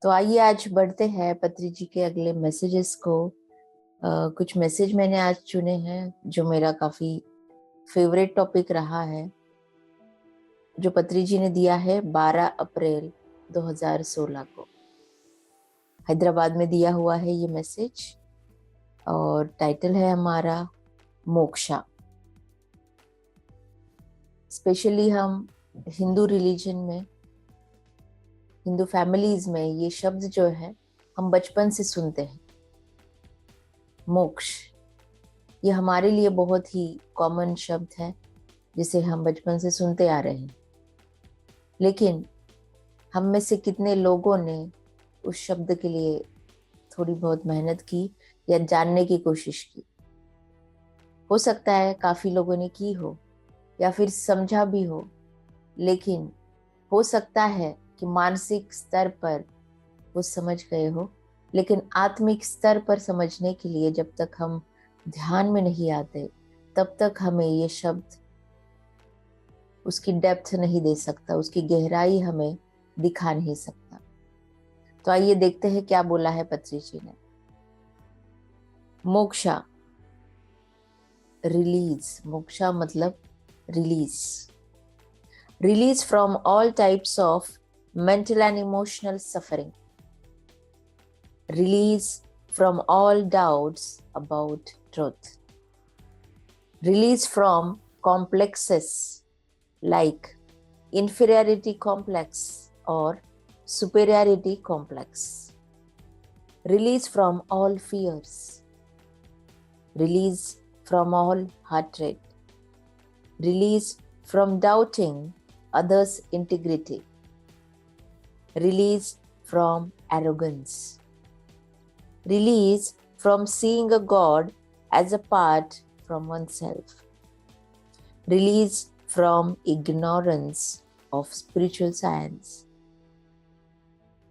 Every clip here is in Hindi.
तो आइए आज बढ़ते हैं पत्री जी के अगले मैसेजेस को। कुछ मैसेज मैंने आज चुने हैं जो मेरा काफी फेवरेट टॉपिक रहा है, जो पत्री जी ने दिया है 12 अप्रैल 2016 को। हैदराबाद में दिया हुआ है ये मैसेज और टाइटल है हमारा मोक्षा। स्पेशली हम हिंदू रिलीजन में, हिंदू फैमिलीज में ये शब्द जो है हम बचपन से सुनते हैं। मोक्ष ये हमारे लिए बहुत ही कॉमन शब्द है जिसे हम बचपन से सुनते आ रहे हैं, लेकिन हम में से कितने लोगों ने उस शब्द के लिए थोड़ी बहुत मेहनत की या जानने की कोशिश की। हो सकता है काफी लोगों ने की हो या फिर समझा भी हो, लेकिन हो सकता है कि मानसिक स्तर पर वो समझ गए हो, लेकिन आत्मिक स्तर पर समझने के लिए जब तक हम ध्यान में नहीं आते तब तक हमें ये शब्द उसकी डेप्थ नहीं दे सकता, उसकी गहराई हमें दिखा नहीं सकता। तो आइए देखते हैं क्या बोला है पत्री जी ने। मोक्षा, रिलीज। मोक्षा मतलब release, release from all types of mental and emotional suffering, release from all doubts about truth, release from complexes like inferiority complex or superiority complex, release from all fears, release from all hatred, release from doubting others' integrity, release from arrogance, release from seeing a God as apart from oneself, release from ignorance of spiritual science,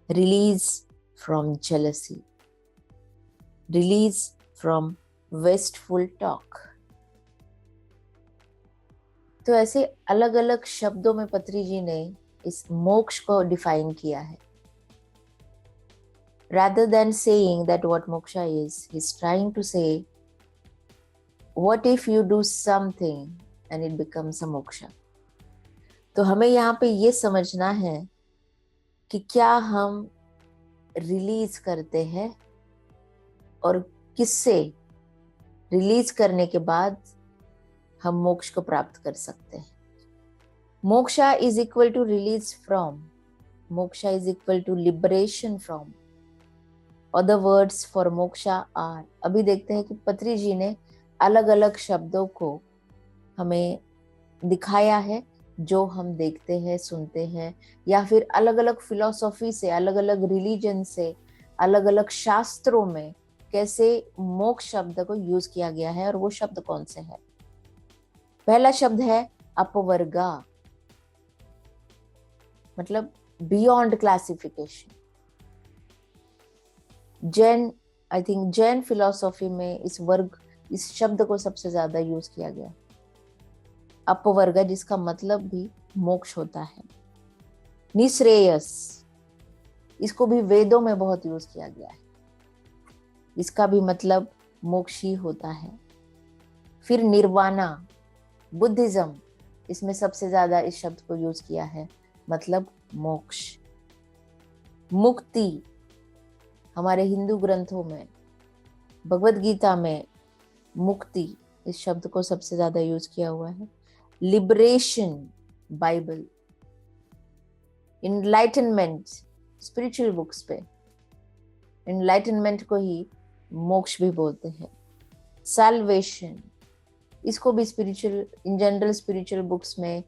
release from jealousy, release from wasteful talk। तो ऐसे अलग अलग शब्दों में पत्री जी ने इस मोक्ष को डिफाइन किया है। Rather than saying that what moksha is, he's trying to say, what if you do something and it becomes a moksha? तो हमें यहाँ पे ये समझना है कि क्या हम रिलीज करते हैं और किससे रिलीज करने के बाद हम मोक्ष को प्राप्त कर सकते हैं। Moksha is equal to release from, moksha is equal to liberation from. Other words for moksha are, अभी देखते हैं कि पत्री जी ने अलग अलग शब्दों को हमें दिखाया है जो हम देखते हैं, सुनते हैं, या फिर अलग अलग फिलॉसफी से, अलग अलग रिलीजन से, अलग अलग शास्त्रों में कैसे मोक्ष शब्द को यूज किया गया है और वो शब्द कौन से है। पहला शब्द है अपवर्गा, मतलब beyond classification. Jain, I think Jain philosophy में इस शब्द को सबसे ज्यादा यूज किया गया। अपवर्ग, जिसका मतलब भी मोक्ष होता है। निश्रेयस, इसको भी वेदों में बहुत यूज किया गया है, इसका भी मतलब मोक्ष ही होता है। फिर निर्वाणा, बुद्धिज्म, इसमें सबसे ज्यादा इस शब्द को यूज किया है, मतलब मोक्ष। मुक्ति, हमारे हिंदू ग्रंथों में, भगवत गीता में मुक्ति इस शब्द को सबसे ज्यादा यूज किया हुआ है। Liberation, Bible. Enlightenment, spiritual books पे इनलाइटनमेंट को ही मोक्ष भी बोलते हैं। सैल्वेशन, इसको भी spiritual, in general spiritual books में,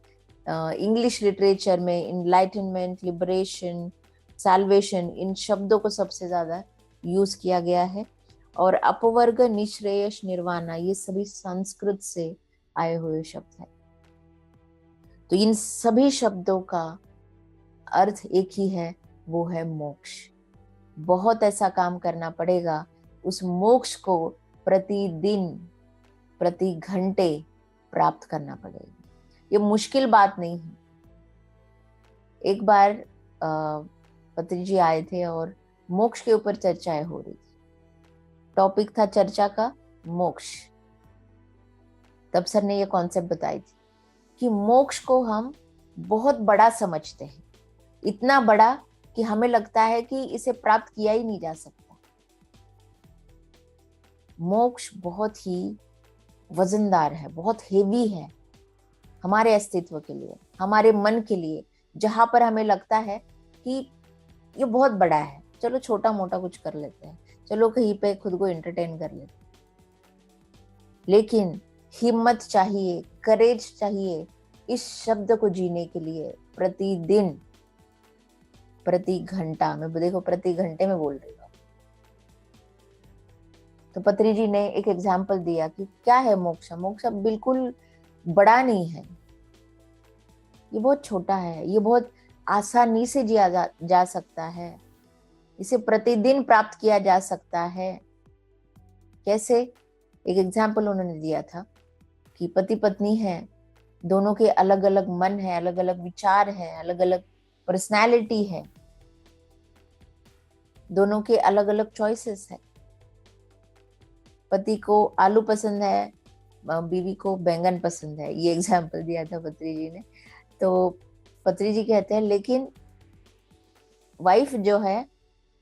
इंग्लिश लिटरेचर में इनलाइटनमेंट, लिबरेशन, सैल्वेशन, इन शब्दों को सबसे ज्यादा यूज किया गया है। और अपवर्ग, निश्रेयस, निर्वाणा, ये सभी संस्कृत से आए हुए शब्द हैं। तो इन सभी शब्दों का अर्थ एक ही है, वो है मोक्ष। बहुत ऐसा काम करना पड़ेगा उस मोक्ष को प्रतिदिन, प्रति घंटे प्राप्त करना पड़ेगा। ये मुश्किल बात नहीं है। एक बार पत्री जी आए थे और मोक्ष के ऊपर चर्चाएं हो रही थी। टॉपिक था चर्चा का मोक्ष। तब सर ने ये कॉन्सेप्ट बताई थी कि मोक्ष को हम बहुत बड़ा समझते हैं, इतना बड़ा कि हमें लगता है कि इसे प्राप्त किया ही नहीं जा सकता। मोक्ष बहुत ही वजनदार है, बहुत हेवी है हमारे अस्तित्व के लिए, हमारे मन के लिए, जहां पर हमें लगता है कि ये बहुत बड़ा है, चलो छोटा मोटा कुछ कर लेते हैं, चलो कहीं पे खुद को एंटरटेन कर लेते हैं। लेकिन हिम्मत चाहिए, करेज चाहिए इस शब्द को जीने के लिए। प्रतिदिन, प्रति घंटा, मैं देखो प्रति घंटे में बोल रही हूँ। तो पत्री जी ने एक एग्जाम्पल दिया कि क्या है मोक्ष। मोक्ष बिल्कुल बड़ा नहीं है, ये बहुत छोटा है, ये बहुत आसानी से जिया जा सकता है, इसे प्रतिदिन प्राप्त किया जा सकता है। कैसे? एक एग्जाम्पल उन्होंने दिया था कि पति पत्नी है, दोनों के अलग अलग मन है, अलग अलग विचार है, अलग अलग पर्सनैलिटी है, दोनों के अलग अलग चॉइसेस है। पति को आलू पसंद है, बीवी को बैंगन पसंद है। ये एग्जाम्पल दिया था पत्री जी ने। तो पत्री जी कहते हैं लेकिन वाइफ जो है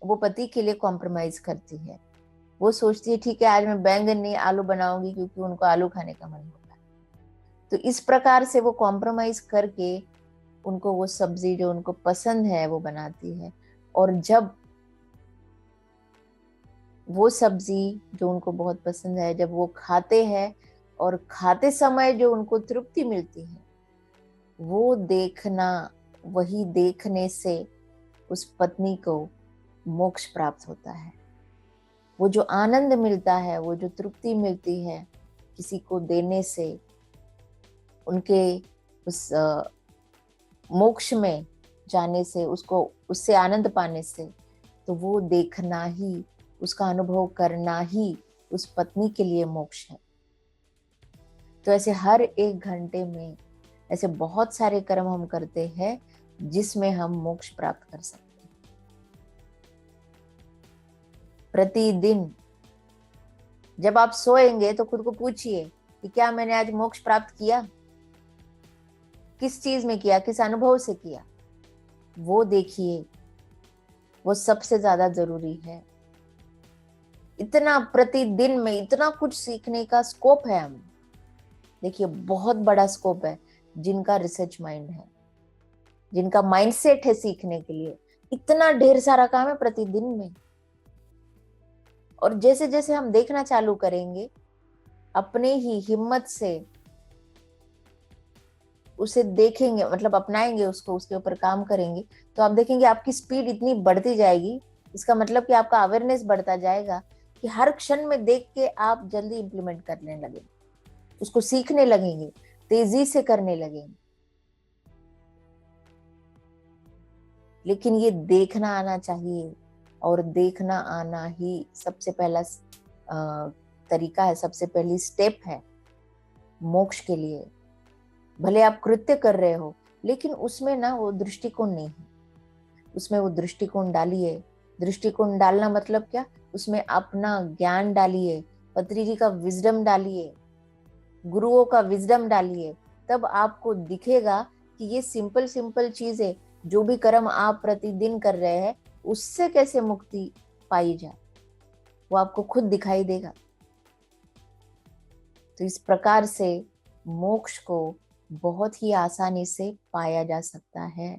वो पति के लिए कॉम्प्रोमाइज करती है। वो सोचती है ठीक है आज मैं बैंगन नहीं आलू बनाऊंगी क्योंकि उनको आलू खाने का मन होता है। तो इस प्रकार से वो कॉम्प्रोमाइज करके उनको वो सब्जी जो उनको पसंद है वो बनाती है। और जब वो सब्जी जो उनको बहुत पसंद है जब वो खाते हैं और खाते समय जो उनको तृप्ति मिलती है, वो देखना, वही देखने से उस पत्नी को मोक्ष प्राप्त होता है। वो जो आनंद मिलता है, वो जो तृप्ति मिलती है किसी को देने से, उनके उस मोक्ष में जाने से, उसको उससे आनंद पाने से, तो वो देखना ही, उसका अनुभव करना ही उस पत्नी के लिए मोक्ष है। तो ऐसे हर एक घंटे में ऐसे बहुत सारे कर्म हम करते हैं जिसमें हम मोक्ष प्राप्त कर सकते हैं। प्रतिदिन जब आप सोएंगे तो खुद को पूछिए कि क्या मैंने आज मोक्ष प्राप्त किया, किस चीज में किया, किस अनुभव से किया, वो देखिए, वो सबसे ज्यादा जरूरी है। इतना प्रतिदिन में इतना कुछ सीखने का स्कोप है। हम देखिए बहुत बड़ा स्कोप है जिनका रिसर्च माइंड है, जिनका माइंडसेट है सीखने के लिए, इतना ढेर सारा काम है प्रतिदिन में। और जैसे जैसे हम देखना चालू करेंगे, अपने ही हिम्मत से उसे देखेंगे, मतलब अपनाएंगे उसको, उसके ऊपर काम करेंगे, तो आप देखेंगे आपकी स्पीड इतनी बढ़ती जाएगी। इसका मतलब कि आपका अवेयरनेस बढ़ता जाएगा कि हर क्षण में देख के आप जल्दी इंप्लीमेंट करने लगेंगे, उसको सीखने लगेंगे, तेजी से करने लगेंगे। लेकिन ये देखना आना चाहिए, और देखना आना ही सबसे पहला तरीका है, सबसे पहली स्टेप है मोक्ष के लिए। भले आप कृत्य कर रहे हो लेकिन उसमें ना वो दृष्टिकोण नहीं है, उसमें वो दृष्टिकोण डालिए। दृष्टिकोण डालना मतलब क्या? उसमें अपना ज्ञान डालिए, पत्री जी का विजडम डालिए, गुरुओं का विजडम डालिए। तब आपको दिखेगा कि ये सिंपल सिंपल चीजें, जो भी कर्म आप प्रतिदिन कर रहे हैं, उससे कैसे मुक्ति पाई जाए, वो आपको खुद दिखाई देगा। तो इस प्रकार से मोक्ष को बहुत ही आसानी से पाया जा सकता है।